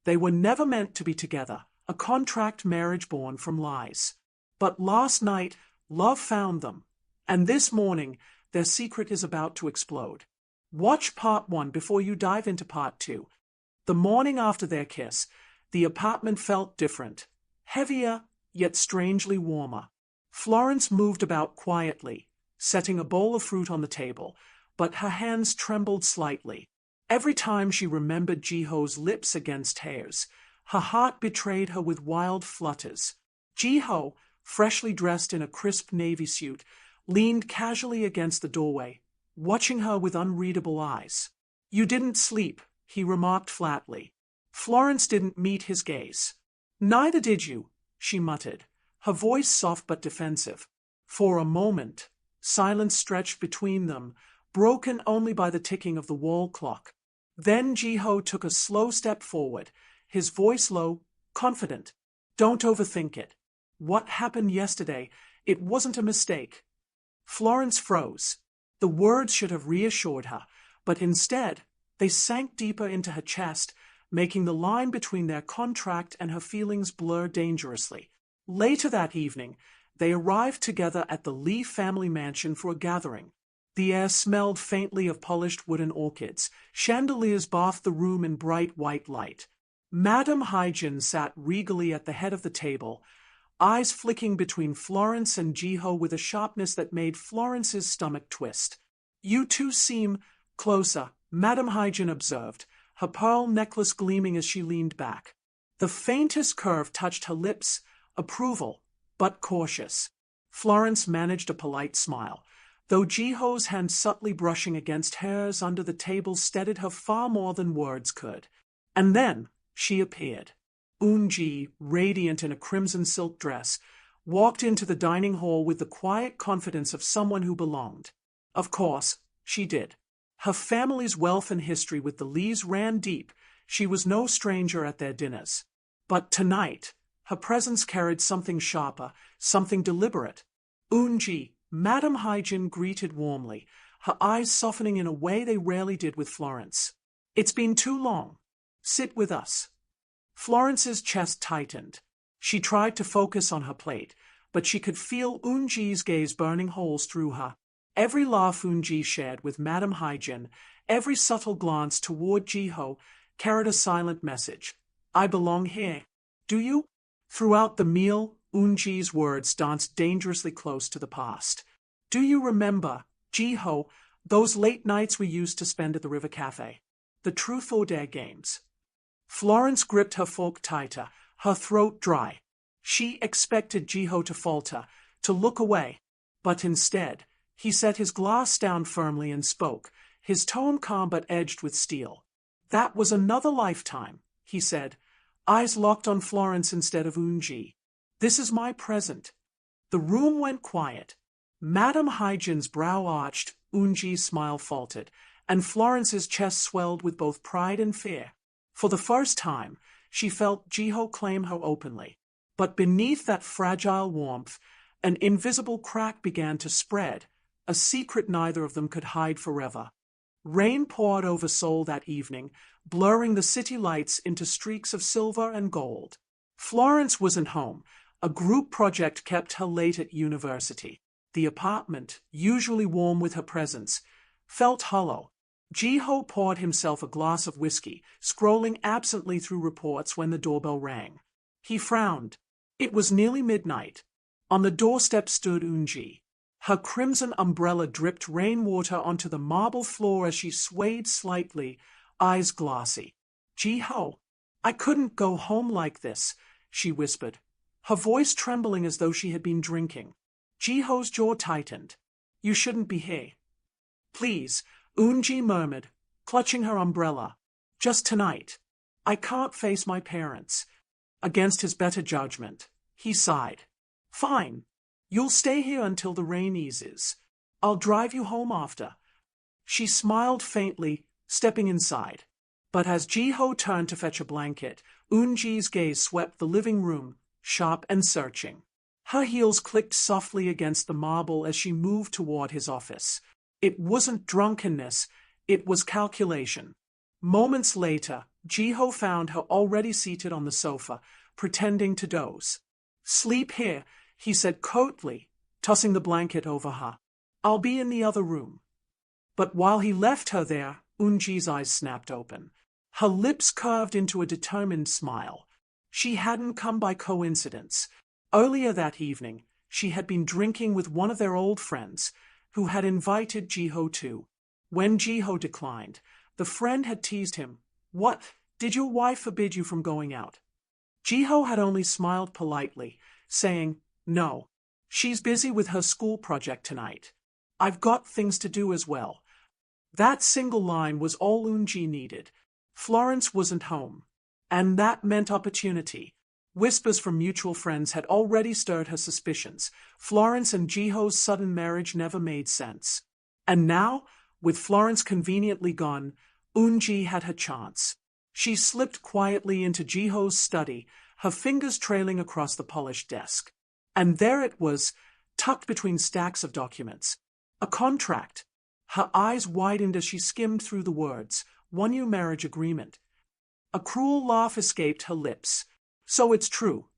They were never meant to be together, a contract marriage born from lies. But last night, love found them. And this morning, their secret is about to explode. Watch part 1 before you dive into part 2. The morning after their kiss, the apartment felt different. Heavier, yet strangely warmer. Florence moved about quietly, setting a bowl of fruit on the table, but her hands trembled slightly. Every time she remembered Jiho's lips against hers, her heart betrayed her with wild flutters. Jiho, freshly dressed in a crisp navy suit, leaned casually against the doorway, watching her with unreadable eyes. "You didn't sleep," he remarked flatly. Florence didn't meet his gaze. "Neither did you," she muttered, her voice soft but defensive. For a moment, silence stretched between them, broken only by the ticking of the wall clock. Then Jiho took a slow step forward, his voice low, confident. "Don't overthink it. What happened yesterday, it wasn't a mistake." Florence froze. The words should have reassured her, but instead, they sank deeper into her chest, making the line between their contract and her feelings blur dangerously. Later that evening, they arrived together at the Lee family mansion for a gathering. The air smelled faintly of polished wooden orchids. Chandeliers bathed the room in bright white light. Madame Hygiene sat regally at the head of the table, eyes flicking between Florence and Jiho with a sharpness that made Florence's stomach twist. "You two seem closer," Madame Hygiene observed, her pearl necklace gleaming as she leaned back. The faintest curve touched her lips, approval, but cautious. Florence managed a polite smile, though Jiho's hand subtly brushing against hers under the table steadied her far more than words could. And then she appeared. Eun-ji, radiant in a crimson silk dress, walked into the dining hall with the quiet confidence of someone who belonged. Of course, she did. Her family's wealth and history with the Lees ran deep. She was no stranger at their dinners. But tonight, her presence carried something sharper, something deliberate. "Eun-ji," Madame Hygiene greeted warmly, her eyes softening in a way they rarely did with Florence. "It's been too long. Sit with us." Florence's chest tightened. She tried to focus on her plate, but she could feel Eun-ji's gaze burning holes through her. Every laugh Eun-ji shared with Madame Hygiene, every subtle glance toward Jiho, carried a silent message. "I belong here. Do you?" Throughout the meal, Eun-ji's words danced dangerously close to the past. "Do you remember, Jiho, those late nights we used to spend at the River Cafe? The truth or dare games?" Florence gripped her fork tighter, her throat dry. She expected Jiho to falter, to look away. But instead, he set his glass down firmly and spoke, his tone calm but edged with steel. "That was another lifetime," he said, eyes locked on Florence instead of Eun-ji. "This is my present." The room went quiet. Madame Hygiene's brow arched, Eun-ji's smile faltered, and Florence's chest swelled with both pride and fear. For the first time, she felt Jiho claim her openly. But beneath that fragile warmth, an invisible crack began to spread, a secret neither of them could hide forever. Rain poured over Seoul that evening, blurring the city lights into streaks of silver and gold. Florence wasn't home. A group project kept her late at university. The apartment, usually warm with her presence, felt hollow. Jiho poured himself a glass of whiskey, scrolling absently through reports when the doorbell rang. He frowned. It was nearly midnight. On the doorstep stood Eun-ji. Her crimson umbrella dripped rainwater onto the marble floor as she swayed slightly, eyes glassy. "Jiho, I couldn't go home like this," she whispered, her voice trembling as though she had been drinking. Jiho's jaw tightened. "You shouldn't be here." "Please," Eun-ji murmured, clutching her umbrella. "Just tonight. I can't face my parents." Against his better judgment, he sighed. "Fine. You'll stay here until the rain eases. I'll drive you home after." She smiled faintly, stepping inside. But as Jiho turned to fetch a blanket, Eun-ji's gaze swept the living room, sharp and searching. Her heels clicked softly against the marble as she moved toward his office. It wasn't drunkenness, it was calculation. Moments later, Jiho found her already seated on the sofa, pretending to doze. "Sleep here," he said curtly, tossing the blanket over her. "I'll be in the other room." But while he left her there, Eunji's eyes snapped open. Her lips curved into a determined smile. She hadn't come by coincidence. Earlier that evening, she had been drinking with one of their old friends, who had invited Jiho too. When Jiho declined, the friend had teased him. "What, did your wife forbid you from going out?" Jiho had only smiled politely, saying, "No. She's busy with her school project tonight. I've got things to do as well." That single line was all Eunji needed. Florence wasn't home. And that meant opportunity. Whispers from mutual friends had already stirred her suspicions. Florence and Jiho's sudden marriage never made sense. And now, with Florence conveniently gone, Eunji had her chance. She slipped quietly into Jiho's study, her fingers trailing across the polished desk. And there it was, tucked between stacks of documents. A contract. Her eyes widened as she skimmed through the words, "One new marriage agreement." A cruel laugh escaped her lips. So it's true.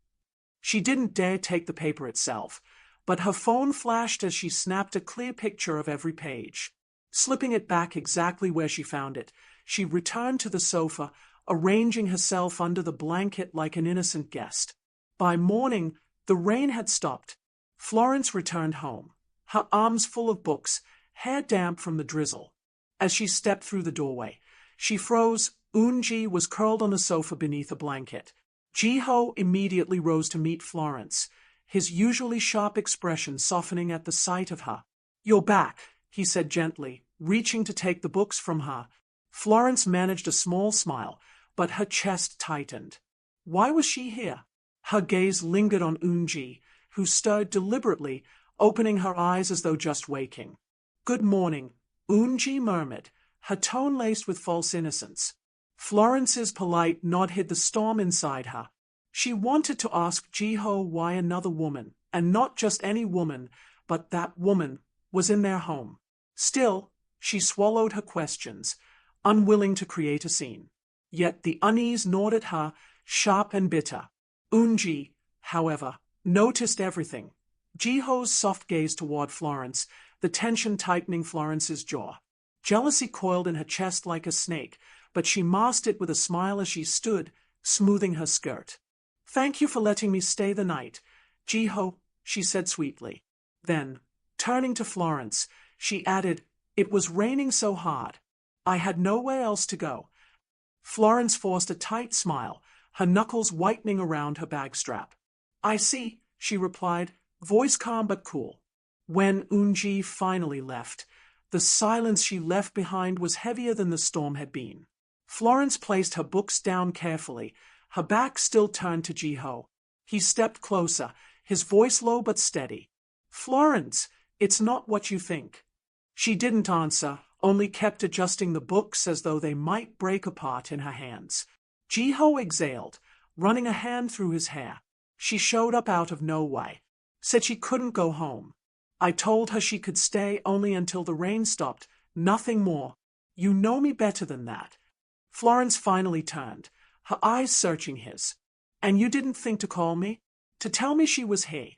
She didn't dare take the paper itself, but her phone flashed as she snapped a clear picture of every page. Slipping it back exactly where she found it, she returned to the sofa, arranging herself under the blanket like an innocent guest. By morning, the rain had stopped. Florence returned home, her arms full of books, hair damp from the drizzle. As she stepped through the doorway, she froze. Eunji was curled on the sofa beneath a blanket. Jiho immediately rose to meet Florence, his usually sharp expression softening at the sight of her. "You're back," he said gently, reaching to take the books from her. Florence managed a small smile, but her chest tightened. Why was she here? Her gaze lingered on Eunji, who stirred deliberately, opening her eyes as though just waking. "Good morning," Eunji murmured, her tone laced with false innocence. Florence's polite nod hid the storm inside her. She wanted to ask Jiho why another woman, and not just any woman, but that woman, was in their home. Still, she swallowed her questions, unwilling to create a scene. Yet the unease gnawed at her, sharp and bitter. Eunji, however, noticed everything. Jiho's soft gaze toward Florence, the tension tightening Florence's jaw. Jealousy coiled in her chest like a snake, but she masked it with a smile as she stood, smoothing her skirt. "Thank you for letting me stay the night, Jiho," she said sweetly. Then, turning to Florence, she added, "It was raining so hard. I had nowhere else to go." Florence forced a tight smile, her knuckles whitening around her bag strap. "I see," she replied, voice calm but cool. When Eunji finally left, the silence she left behind was heavier than the storm had been. Florence placed her books down carefully, her back still turned to Jiho. He stepped closer, his voice low but steady. "Florence, it's not what you think." She didn't answer, only kept adjusting the books as though they might break apart in her hands. Jiho exhaled, running a hand through his hair. "She showed up out of nowhere. Said she couldn't go home. I told her she could stay only until the rain stopped, nothing more. You know me better than that." Florence finally turned, her eyes searching his. "And you didn't think to call me? To tell me she was here?"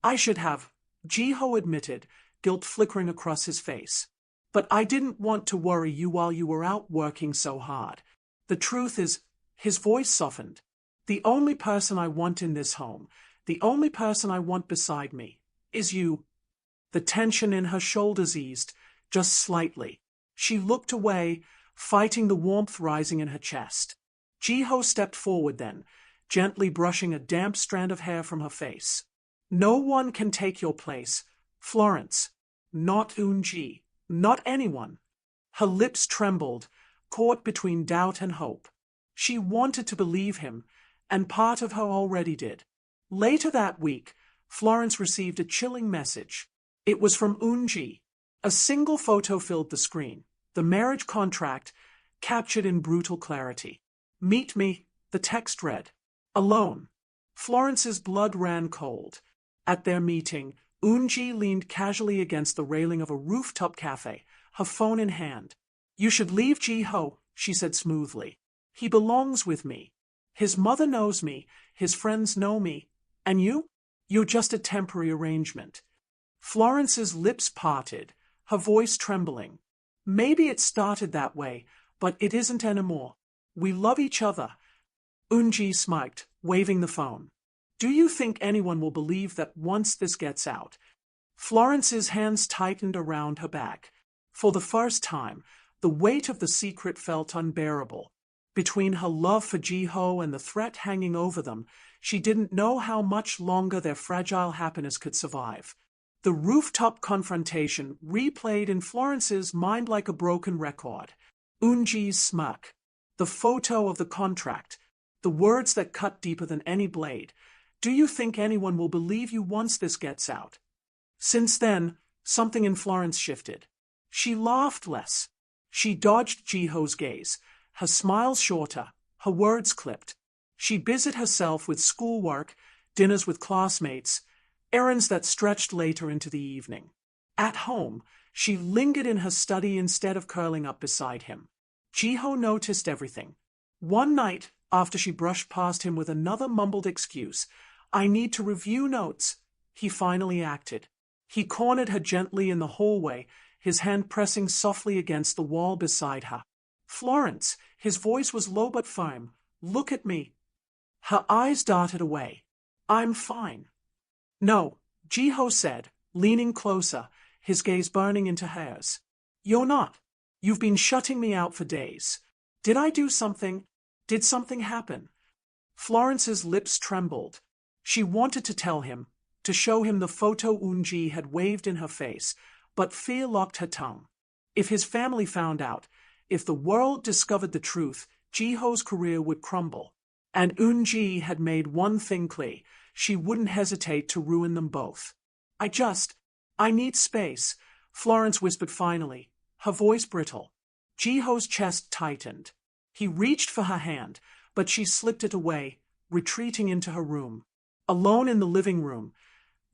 "I should have," Jiho admitted, guilt flickering across his face. "But I didn't want to worry you while you were out working so hard. The truth is," his voice softened, "the only person I want in this home, the only person I want beside me, is you." The tension in her shoulders eased, just slightly. She looked away, fighting the warmth rising in her chest. Jiho stepped forward then, gently brushing a damp strand of hair from her face. "No one can take your place, Florence. Not Eunji, not anyone." Her lips trembled, caught between doubt and hope. She wanted to believe him, and part of her already did. Later that week, Florence received a chilling message. It was from Eunji. A single photo filled the screen, the marriage contract, captured in brutal clarity. "Meet me," the text read. "Alone." Florence's blood ran cold. At their meeting, Eunji leaned casually against the railing of a rooftop cafe, her phone in hand. "You should leave Jiho," she said smoothly. He belongs with me. His mother knows me, his friends know me, and you? You're just a temporary arrangement. Florence's lips parted, her voice trembling. Maybe it started that way, but it isn't anymore. We love each other. Unji smirked, waving the phone. Do you think anyone will believe that once this gets out? Florence's hands tightened around her back. For the first time, the weight of the secret felt unbearable. Between her love for Jiho and the threat hanging over them, she didn't know how much longer their fragile happiness could survive. The rooftop confrontation replayed in Florence's mind like a broken record. Unji's smirk, the photo of the contract, the words that cut deeper than any blade. Do you think anyone will believe you once this gets out? Since then, something in Florence shifted. She laughed less. She dodged Jiho's gaze, her smile shorter, her words clipped. She busied herself with schoolwork, dinners with classmates, errands that stretched later into the evening. At home, she lingered in her study instead of curling up beside him. Jiho noticed everything. One night, after she brushed past him with another mumbled excuse, "I need to review notes," he finally acted. He cornered her gently in the hallway, his hand pressing softly against the wall beside her. "Florence," his voice was low but firm, "look at me." Her eyes darted away. "I'm fine." "No," Jiho said, leaning closer, his gaze burning into hers. "You're not. You've been shutting me out for days. Did I do something? Did something happen?" Florence's lips trembled. She wanted to tell him, to show him the photo Unji had waved in her face, but fear locked her tongue. If his family found out, if the world discovered the truth, Jiho's career would crumble. And Unji had made one thing clear: she wouldn't hesitate to ruin them both. I need space," Florence whispered finally, her voice brittle. Jiho's chest tightened. He reached for her hand, but she slipped it away, retreating into her room. Alone in the living room,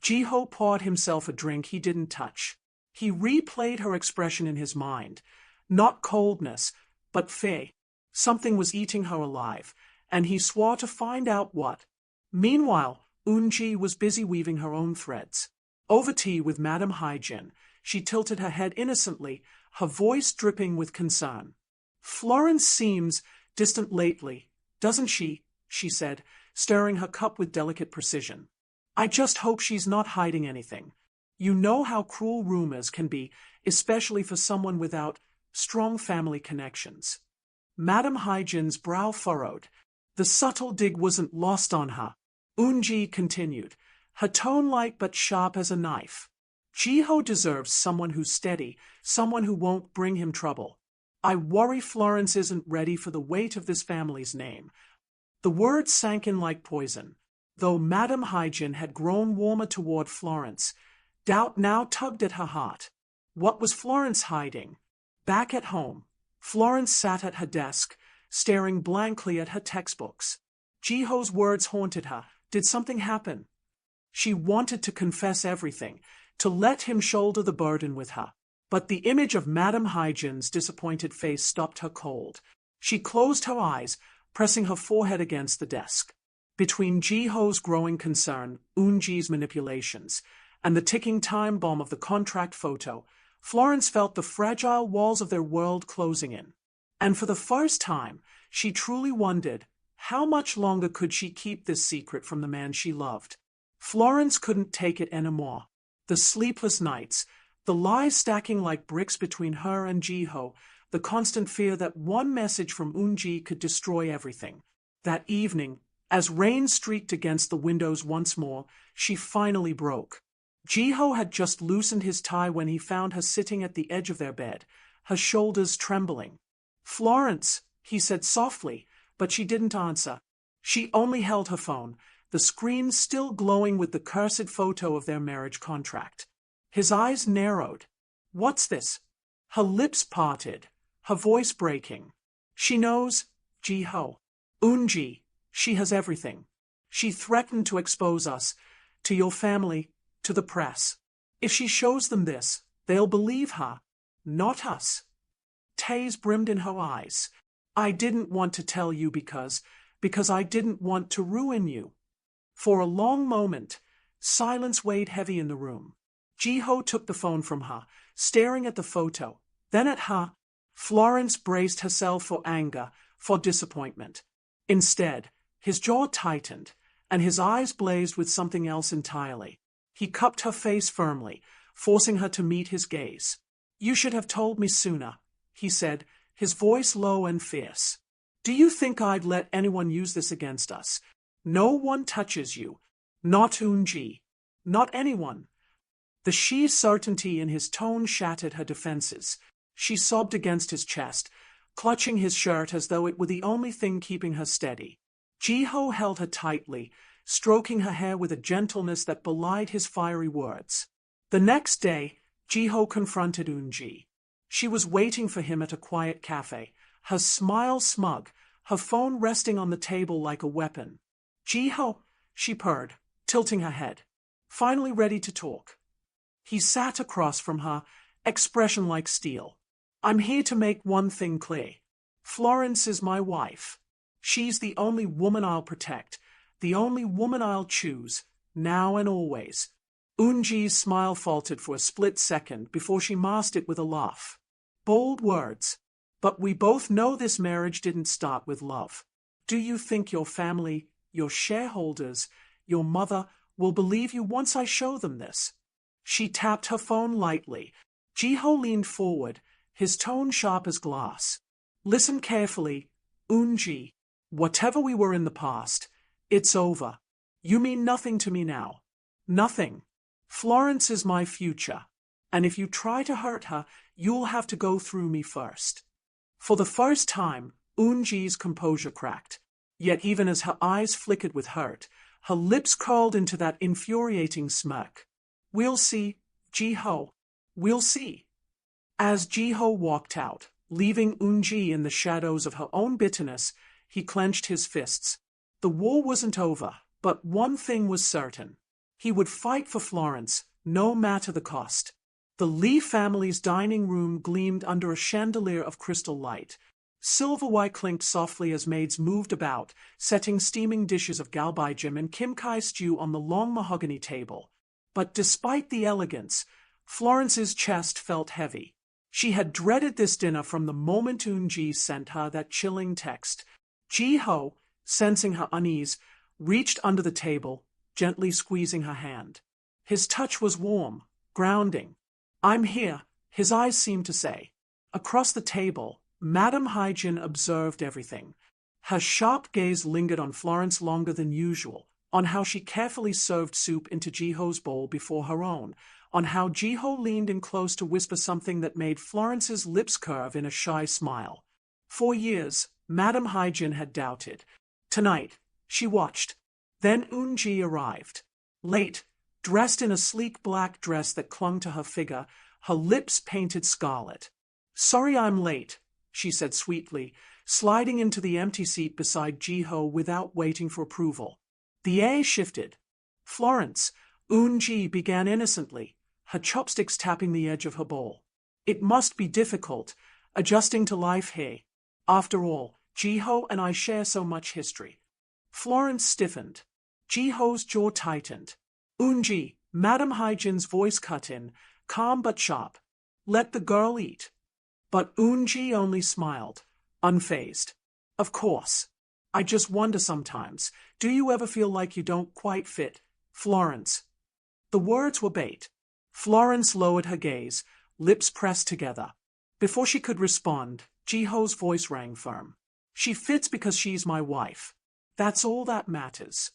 Jiho poured himself a drink he didn't touch. He replayed her expression in his mind. Not coldness, but fear. Something was eating her alive, and he swore to find out what. Meanwhile, Unji was busy weaving her own threads. Over tea with Madame Hygiene, she tilted her head innocently, her voice dripping with concern. "Florence seems distant lately, doesn't she?" she said, stirring her cup with delicate precision. "I just hope she's not hiding anything. You know how cruel rumors can be, especially for someone without strong family connections." Madame Hygiene's brow furrowed. The subtle dig wasn't lost on her. Unji continued, her tone light but sharp as a knife. "Jiho deserves someone who's steady, someone who won't bring him trouble. I worry Florence isn't ready for the weight of this family's name." The words sank in like poison. Though Madame Hygiene had grown warmer toward Florence, doubt now tugged at her heart. What was Florence hiding? Back at home, Florence sat at her desk, staring blankly at her textbooks. Jiho's words haunted her. Did something happen? She wanted to confess everything, to let him shoulder the burden with her. But the image of Madame Hygiene's disappointed face stopped her cold. She closed her eyes, pressing her forehead against the desk. Between Jiho's growing concern, Unji's manipulations, and the ticking time bomb of the contract photo, Florence felt the fragile walls of their world closing in. And for the first time, she truly wondered, how much longer could she keep this secret from the man she loved? Florence couldn't take it anymore. The sleepless nights, the lies stacking like bricks between her and Jiho, the constant fear that one message from Unji could destroy everything. That evening, as rain streaked against the windows once more, she finally broke. Jiho had just loosened his tie when he found her sitting at the edge of their bed, her shoulders trembling. "Florence," he said softly, but she didn't answer. She only held her phone, the screen still glowing with the cursed photo of their marriage contract. His eyes narrowed. "What's this?" Her lips parted, her voice breaking. "She knows, Jiho. Unji, she has everything. She threatened to expose us, to your family, to the press. If she shows them this, they'll believe her, not us." Tears brimmed in her eyes. I didn't want to tell you because I didn't want to ruin you. For a long moment, silence weighed heavy in the room. Jiho took the phone from her, staring at the photo, then at her. Florence braced herself for anger, for disappointment. Instead, his jaw tightened, and his eyes blazed with something else entirely. He cupped her face firmly, forcing her to meet his gaze. You should have told me sooner, he said, his voice low and fierce. Do you think I'd let anyone use this against us? No one touches you. Not Unji. Not anyone. The sheer certainty in his tone shattered her defenses. She sobbed against his chest, clutching his shirt as though it were the only thing keeping her steady. Jiho held her tightly, stroking her hair with a gentleness that belied his fiery words. The next day, Jiho confronted Unji. She was waiting for him at a quiet cafe, her smile smug, her phone resting on the table like a weapon. Jiho, she purred, tilting her head. Finally ready to talk. He sat across from her, expression like steel. I'm here to make one thing clear. Florence is my wife. She's the only woman I'll protect, the only woman I'll choose, now and always. Unji's smile faltered for a split second before she masked it with a laugh. Bold words. But we both know this marriage didn't start with love. Do you think your family, your shareholders, your mother will believe you once I show them this? She tapped her phone lightly. Jiho leaned forward, his tone sharp as glass. Listen carefully, Unji. Whatever we were in the past, it's over. You mean nothing to me now. Nothing. Florence is my future, and if you try to hurt her, you'll have to go through me first. For the first time, Unji's composure cracked. Yet even as her eyes flickered with hurt, her lips curled into that infuriating smirk. We'll see, Jiho. We'll see. As Jiho walked out, leaving Unji in the shadows of her own bitterness, he clenched his fists. The war wasn't over, but one thing was certain. He would fight for Florence, no matter the cost. The Lee family's dining room gleamed under a chandelier of crystal light. Silver white clinked softly as maids moved about, setting steaming dishes of galbaijim and kimchi stew on the long mahogany table. But despite the elegance, Florence's chest felt heavy. She had dreaded this dinner from the moment Unji sent her that chilling text. Jiho, sensing her unease, reached under the table, gently squeezing her hand. His touch was warm, grounding. I'm here, his eyes seemed to say. Across the table, Madame Hygiene observed everything. Her sharp gaze lingered on Florence longer than usual, on how she carefully served soup into Jiho's bowl before her own, on how Jiho leaned in close to whisper something that made Florence's lips curve in a shy smile. For years, Madame Hygiene had doubted. Tonight, she watched. Then Unji arrived. Late, dressed in a sleek black dress that clung to her figure, her lips painted scarlet. Sorry I'm late, she said sweetly, sliding into the empty seat beside Jiho without waiting for approval. The air shifted. Florence, Unji began innocently, her chopsticks tapping the edge of her bowl. It must be difficult, adjusting to life here. After all, Jiho and I share so much history. Florence stiffened. Jiho's jaw tightened. Unji, Madame Hygiene's voice cut in, calm but sharp. Let the girl eat. But Unji only smiled, unfazed. Of course. I just wonder sometimes, do you ever feel like you don't quite fit, Florence? The words were bait. Florence lowered her gaze, lips pressed together. Before she could respond, Jiho's voice rang firm. She fits because she's my wife. That's all that matters.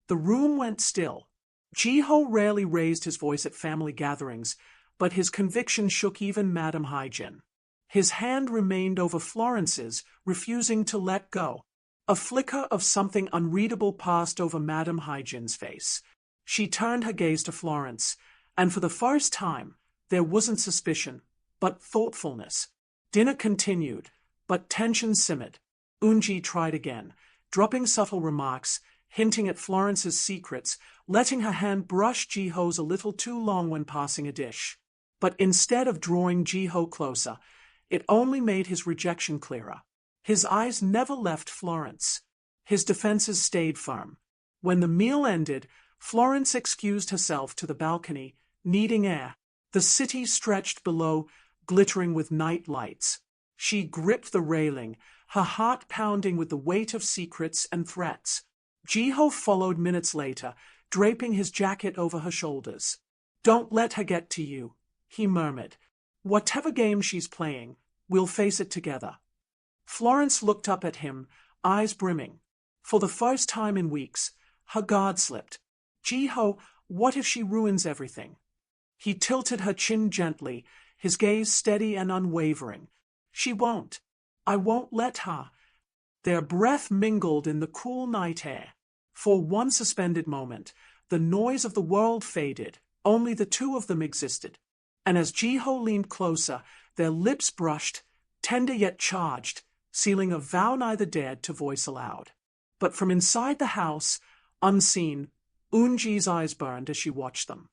The room went still. Jiho rarely raised his voice at family gatherings, but his conviction shook even Madame Hygiene. His hand remained over Florence's, refusing to let go. A flicker of something unreadable passed over Madame Hygiene's face. She turned her gaze to Florence, and for the first time, there wasn't suspicion, but thoughtfulness. Dinner continued, but tension simmered. Unji tried again, dropping subtle remarks, hinting at Florence's secrets, letting her hand brush Jiho's a little too long when passing a dish. But instead of drawing Jiho closer, it only made his rejection clearer. His eyes never left Florence. His defenses stayed firm. When the meal ended, Florence excused herself to the balcony, needing air. The city stretched below, glittering with night lights. She gripped the railing, her heart pounding with the weight of secrets and threats. Jiho followed minutes later, draping his jacket over her shoulders. "Don't let her get to you," he murmured. "Whatever game she's playing, we'll face it together." Florence looked up at him, eyes brimming. For the first time in weeks, her guard slipped. "Jiho, what if she ruins everything?" He tilted her chin gently, his gaze steady and unwavering. "She won't. I won't let her." Their breath mingled in the cool night air. For one suspended moment, the noise of the world faded, only the two of them existed. And as Jiho leaned closer, their lips brushed, tender yet charged, sealing a vow neither dared to voice aloud. But from inside the house, unseen, Eunji's eyes burned as she watched them.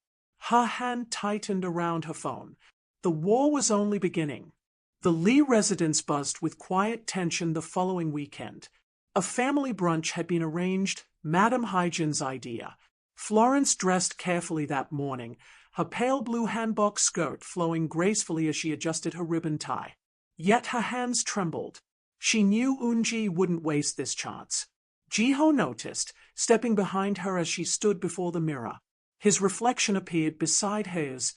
Her hand tightened around her phone. The war was only beginning. The Lee residence buzzed with quiet tension the following weekend. A family brunch had been arranged, Madame Hygien's idea. Florence dressed carefully that morning, her pale blue hanbok skirt flowing gracefully as she adjusted her ribbon tie. Yet her hands trembled. She knew Eunji wouldn't waste this chance. Jiho noticed, stepping behind her as she stood before the mirror. His reflection appeared beside hers,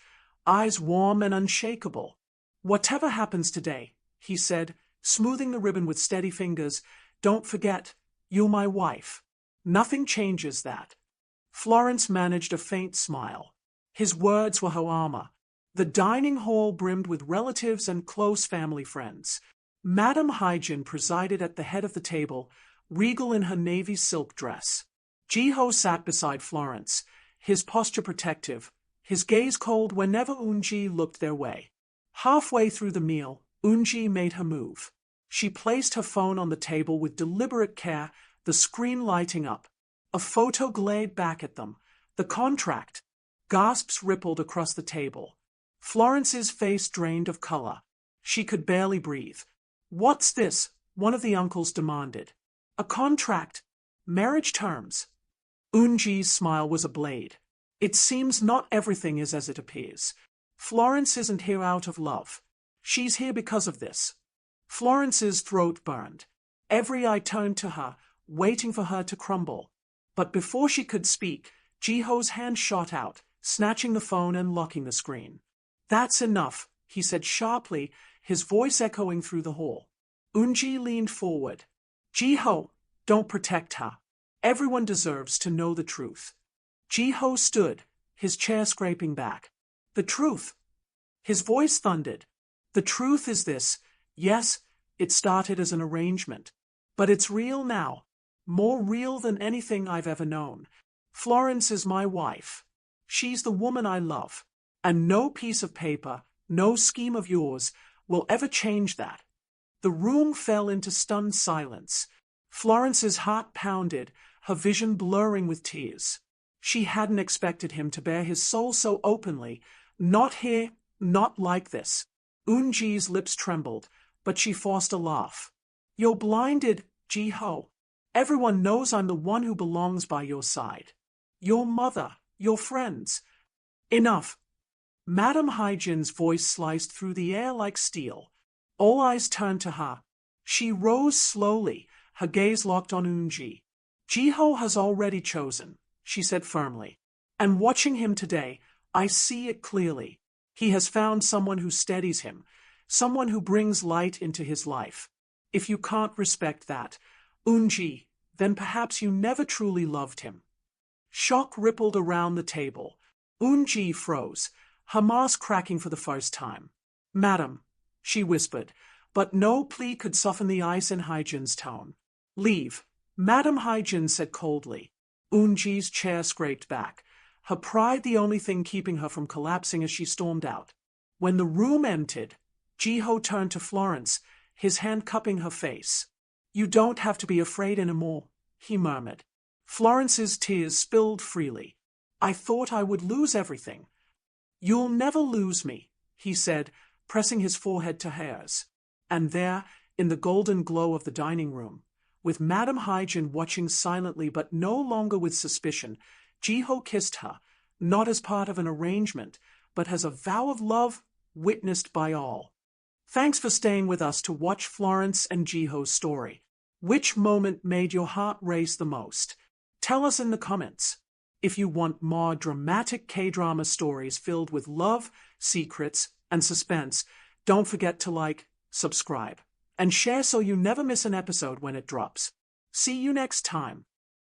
eyes warm and unshakable. "Whatever happens today," he said, smoothing the ribbon with steady fingers, "don't forget, you're my wife. Nothing changes that." Florence managed a faint smile. His words were her armor. The dining hall brimmed with relatives and close family friends. Madame Hygien presided at the head of the table, regal in her navy silk dress. Jiho sat beside Florence, his posture protective, his gaze cold whenever Eunji looked their way. Halfway through the meal, Eunji made her move. She placed her phone on the table with deliberate care, the screen lighting up. A photo glared back at them. The contract. Gasps rippled across the table. Florence's face drained of color. She could barely breathe. "What's this?" one of the uncles demanded. "A contract. Marriage terms." Eunji's smile was a blade. "It seems not everything is as it appears. Florence isn't here out of love. She's here because of this." Florence's throat burned. Every eye turned to her, waiting for her to crumble. But before she could speak, Jiho's hand shot out, snatching the phone and locking the screen. "That's enough," he said sharply, his voice echoing through the hall. Eunji leaned forward. "Jiho, don't protect her. Everyone deserves to know the truth." Jiho stood, his chair scraping back. "The truth." His voice thundered. "The truth is this. Yes, it started as an arrangement. But it's real now. More real than anything I've ever known. Florence is my wife. She's the woman I love. And no piece of paper, no scheme of yours, will ever change that." The room fell into stunned silence. Florence's heart pounded, her vision blurring with tears. She hadn't expected him to bare his soul so openly. Not here, not like this. Eunji's lips trembled, but she forced a laugh. "You're blinded, Jiho. Everyone knows I'm the one who belongs by your side. Your mother, your friends." "Enough." Madame Hygien's voice sliced through the air like steel. All eyes turned to her. She rose slowly, her gaze locked on Eunji. "Jiho has already chosen," she said firmly. "And watching him today, I see it clearly. He has found someone who steadies him, someone who brings light into his life. If you can't respect that, Eunji, then perhaps you never truly loved him." Shock rippled around the table. Eunji froze, her mask cracking for the first time. "Madam," she whispered, but no plea could soften the ice in Hygien's tone. "Leave," Madame Hygien said coldly. Eunji's chair scraped back, her pride the only thing keeping her from collapsing as she stormed out. When the room emptied, Jiho turned to Florence, his hand cupping her face. "You don't have to be afraid anymore," he murmured. Florence's tears spilled freely. "I thought I would lose everything." "You'll never lose me," he said, pressing his forehead to hers. And there, In the golden glow of the dining room, with Madame Haijin watching silently but no longer with suspicion, Jiho kissed her, not as part of an arrangement, but as a vow of love witnessed by all. Thanks for staying with us to watch Florence and Jiho's story. Which moment made your heart race the most? Tell us in the comments. If you want more dramatic K-drama stories filled with love, secrets, and suspense, don't forget to like, subscribe, and share so you never miss an episode when it drops. See you next time.